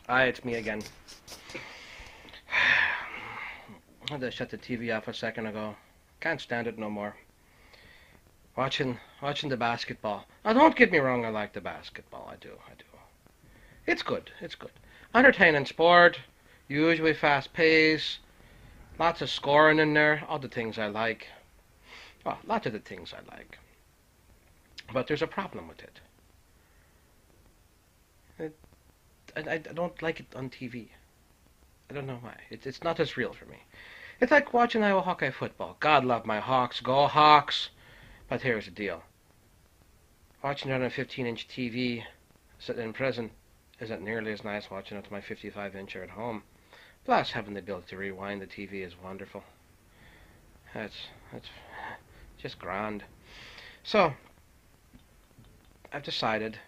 Aye, it's me again. I had to shut the TV off a second ago. Can't stand it no more. Watching the basketball. Now, don't get me wrong, I like the basketball. I do. It's good. It's good. Entertaining sport. Usually fast pace. Lots of scoring in there. All the things I like. Well, lots of the things I like. But there's a problem with it. I don't like it on TV. I don't know why. It's not as real for me. It's like watching Iowa Hawkeye football. God love my Hawks. Go Hawks. But here's the deal. Watching it on a 15-inch TV sitting in prison isn't nearly as nice watching it on my 55-incher at home. Plus, having the ability to rewind the TV is wonderful. That's just grand. So, I've decided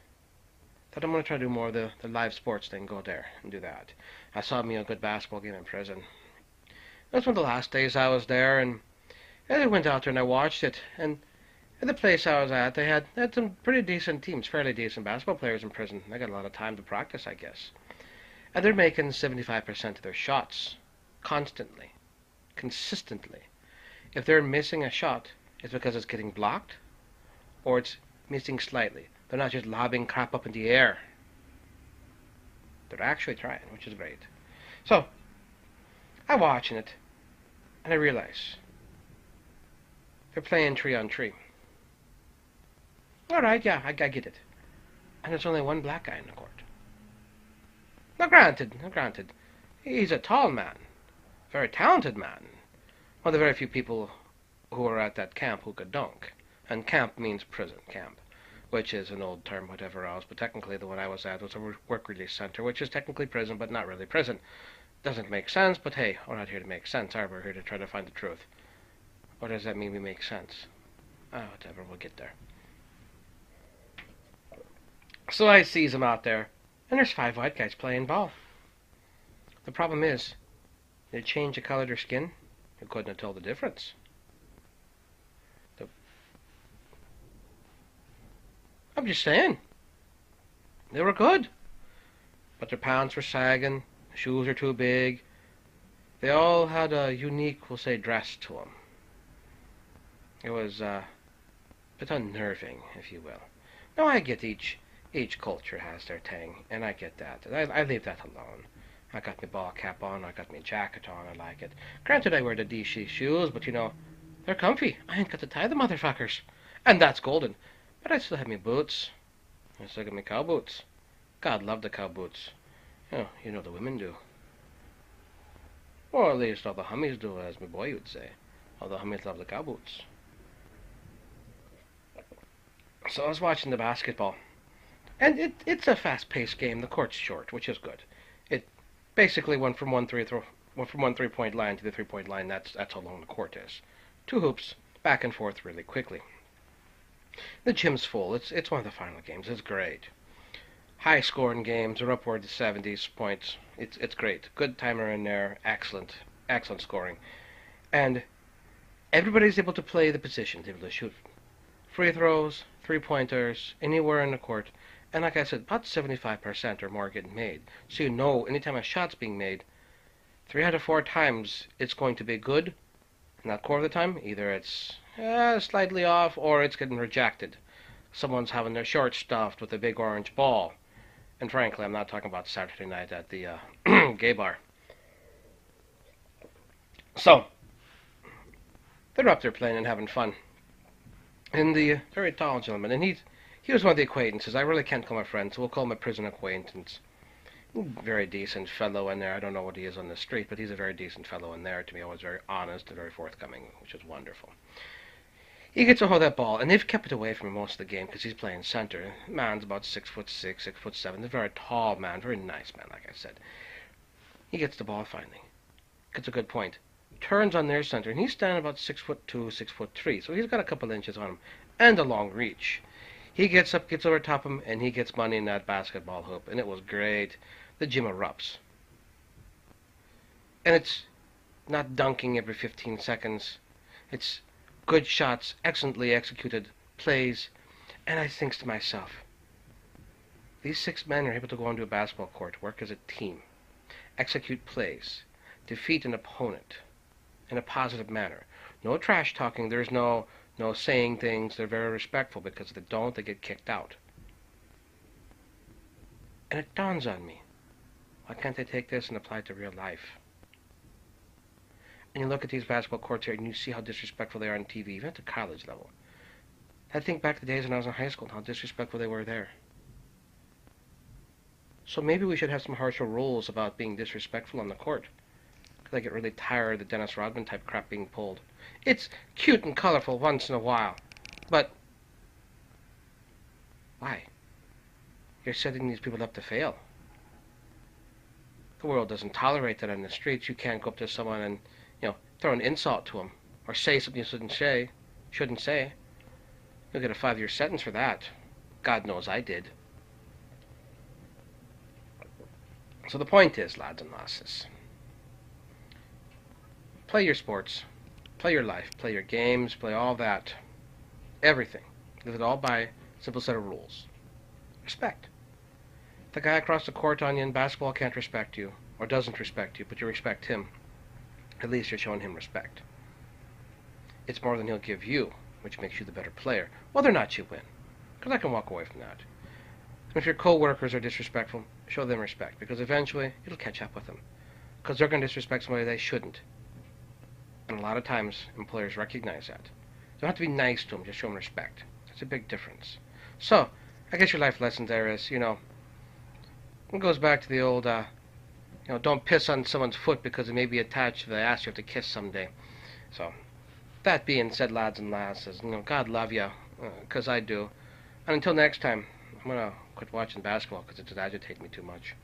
that I'm going to try to do more of the live sports thing, go there and do that. I saw me a good basketball game in prison. That was one of the last days I was there, and I went out there and I watched it. And at the place I was at, they had some pretty decent teams, fairly decent basketball players in prison. They got a lot of time to practice, I guess. And they're making 75% of their shots constantly, consistently. If they're missing a shot, it's because it's getting blocked or it's missing slightly. They're not just lobbing crap up in the air. They're actually trying, which is great. So, I'm watching it, and I realize they're playing 3-on-3. All right, yeah, I get it. And there's only one black guy in the court. Now, granted, he's a tall man, very talented man. One of the very few people who were at that camp who could dunk. And camp means prison camp, which is an old term, whatever else, but technically the one I was at was a work release center, which is technically prison, but not really prison. Doesn't make sense, but hey, we're not here to make sense, are we? We're here to try to find the truth. What does that mean we make sense? Ah, whatever, we'll get there. So I sees them out there, and there's 5 white guys playing ball. The problem is, they change the color of their skin. You couldn't have told the difference. I'm just saying. They were good. But their pants were sagging, shoes are too big. They all had a unique, we'll say, dress to them. It was a bit unnerving, if you will. Now I get each culture has their thing, and I get that. I leave that alone. I got my ball cap on, I got my jacket on, I like it. Granted, I wear the DC shoes, but you know, they're comfy. I ain't got to tie the motherfuckers. And that's golden. But I still have my boots. I still got my cow boots. God love the cow boots. You know the women do. Or at least all the hummies do, as my boy would say. All the hummies love the cow boots. So I was watching the basketball. And it's a fast-paced game. The court's short, which is good. It basically went from one three-point line to the three-point line. That's how long the court is. 2 hoops, back and forth really quickly. The gym's full. It's one of the final games. It's great. High scoring games are upward to 70s points. It's great. Good timer in there. Excellent scoring. And everybody's able to play the positions, able to shoot free throws, 3-pointers, anywhere in the court. And like I said, about 75% or more getting made. So you know, anytime a shot's being made, 3 out of 4 times it's going to be good. And that core of the time, either it's slightly off or it's getting rejected. Someone's having their short stuffed with a big orange ball. And frankly, I'm not talking about Saturday night at the gay bar. So, they're up there playing and having fun. And the very tall gentleman, and he was one of the acquaintances. I really can't call him a friend, so we'll call him a prison acquaintance. Very decent fellow in there. I don't know what he is on the street, but he's a very decent fellow in there. To me, always very honest and very forthcoming, which is wonderful. He gets a hold of that ball, and they've kept it away from him most of the game because he's playing center. The man's about 6'6", 6'7". A very tall man, very nice man, like I said. He gets the ball finally. Gets a good point. Turns on their center, and he's standing about 6'2", 6'3", so he's got a couple inches on him, and a long reach. He gets up, gets over top of him, and he gets money in that basketball hoop, and it was great. The gym erupts. And it's not dunking every 15 seconds. It's good shots, excellently executed plays, and I thinks to myself, These 6 men are able to go onto a basketball court, work as a team, execute plays, defeat an opponent in a positive manner. No trash talking. There's no saying things. They're very respectful, because if they don't, they get kicked out. And it dawns on me, why can't they take this and apply it to real life? And you look at these basketball courts here, and you see how disrespectful they are on TV, even at the college level. I think back to the days when I was in high school and how disrespectful they were there. So maybe we should have some harsher rules about being disrespectful on the court. Because I get really tired of the Dennis Rodman type crap being pulled. It's cute and colorful once in a while, but why? You're setting these people up to fail. The world doesn't tolerate that on the streets. You can't go up to someone and, throw an insult to them or say something you shouldn't say. You'll get a 5-year sentence for that. God knows I did. So the point is, lads and lasses, play your sports, play your life, play your games, play all that, everything. Live it all by a simple set of rules. Respect. If the guy across the court on you in basketball can't respect you, or doesn't respect you, but you respect him, at least you're showing him respect. It's more than he'll give you, which makes you the better player, whether or not you win. Because I can walk away from that. And if your co-workers are disrespectful, show them respect, because eventually it'll catch up with them. Because they're going to disrespect somebody they shouldn't. And a lot of times, employers recognize that. You don't have to be nice to them, just show them respect. That's a big difference. So, I guess your life lesson there is, it goes back to the old, don't piss on someone's foot because it may be attached to the ass you have to kiss someday. So, that being said, lads and lasses, God love you, because I do. And until next time, I'm going to quit watching basketball because it's agitating me too much.